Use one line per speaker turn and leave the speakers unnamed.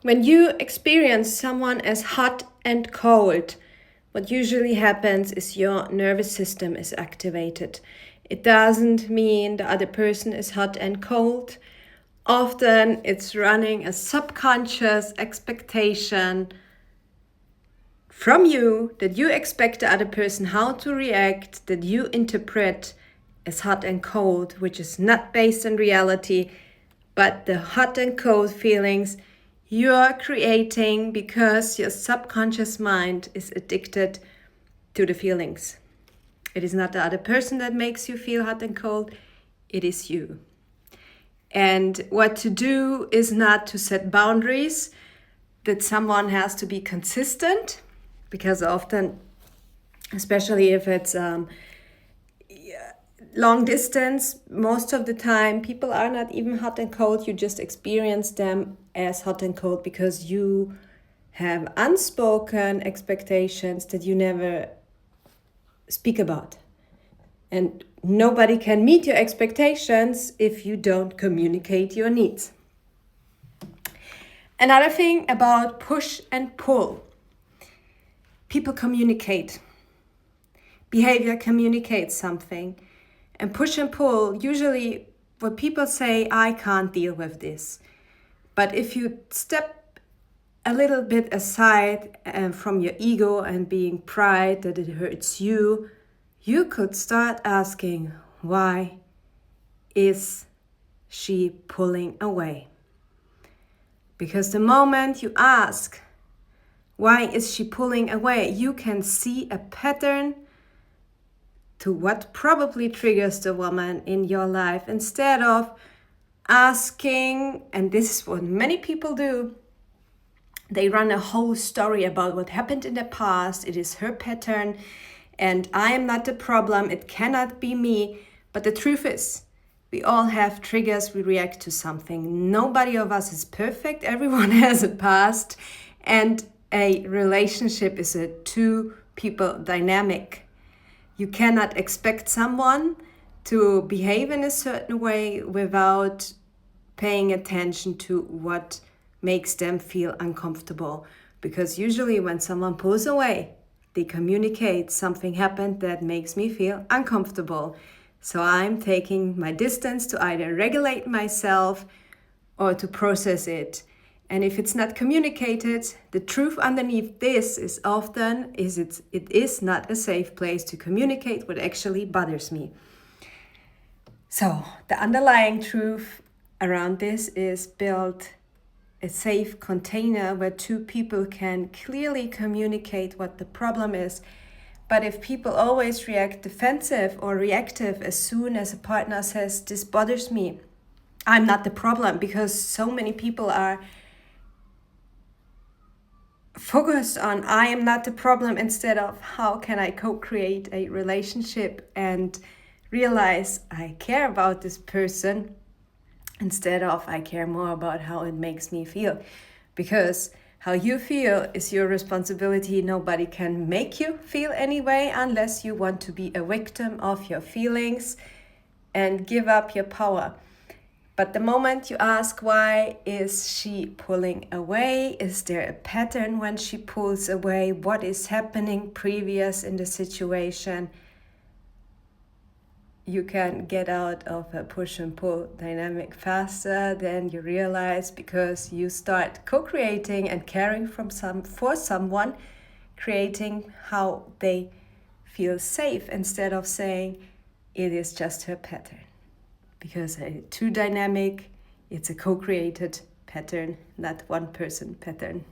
When you experience someone as hot and cold, what usually happens is your nervous system is activated. It doesn't mean the other person is hot and cold. Often it's running a subconscious expectation from you that you expect the other person how to react, that you interpret as hot and cold, which is not based on reality, but the hot and cold feelings you're creating because your subconscious mind is addicted to the feelings. It is not the other person that makes you feel hot and cold, it is you. And what to do is not to set boundaries, that someone has to be consistent, because often, especially if it's long distance, most of the time people are not even hot and cold. You just experience them as hot and cold because you have unspoken expectations that you never speak about. And nobody can meet your expectations if you don't communicate your needs. Another thing about push and pull. People communicate. Behavior communicates something. And push and pull, usually what people say, I can't deal with this. But if you step a little bit aside from your ego and being pride that it hurts you, you could start asking, why is she pulling away? Because the moment you ask, why is she pulling away, you can see a pattern to what probably triggers the woman in your life, instead of asking, and this is what many people do, they run a whole story about what happened in the past. It is her pattern and I am not the problem. It cannot be me. But the truth is, we all have triggers. We react to something. Nobody of us is perfect. Everyone has a past, and a relationship is a two people dynamic. You cannot expect someone to behave in a certain way without paying attention to what makes them feel uncomfortable. Because usually when someone pulls away, they communicate something happened that makes me feel uncomfortable. So I'm taking my distance to either regulate myself or to process it. And if it's not communicated, the truth underneath this is often it is not a safe place to communicate what actually bothers me. So the underlying truth around this is build a safe container where two people can clearly communicate what the problem is. But if people always react defensive or reactive as soon as a partner says, this bothers me, I'm not the problem, because so many people are focused on I am not the problem instead of how can I co-create a relationship and realize I care about this person instead of I care more about how it makes me feel. Because how you feel is your responsibility. Nobody can make you feel anyway unless you want to be a victim of your feelings and give up your power. But the moment you ask, why is she pulling away? Is there a pattern when she pulls away? What is happening previous in the situation? You can get out of a push and pull dynamic faster than you realize, because you start co-creating and caring for someone, creating how they feel safe instead of saying it is just her pattern. Because a two dynamic, it's a co-created pattern, not one person pattern.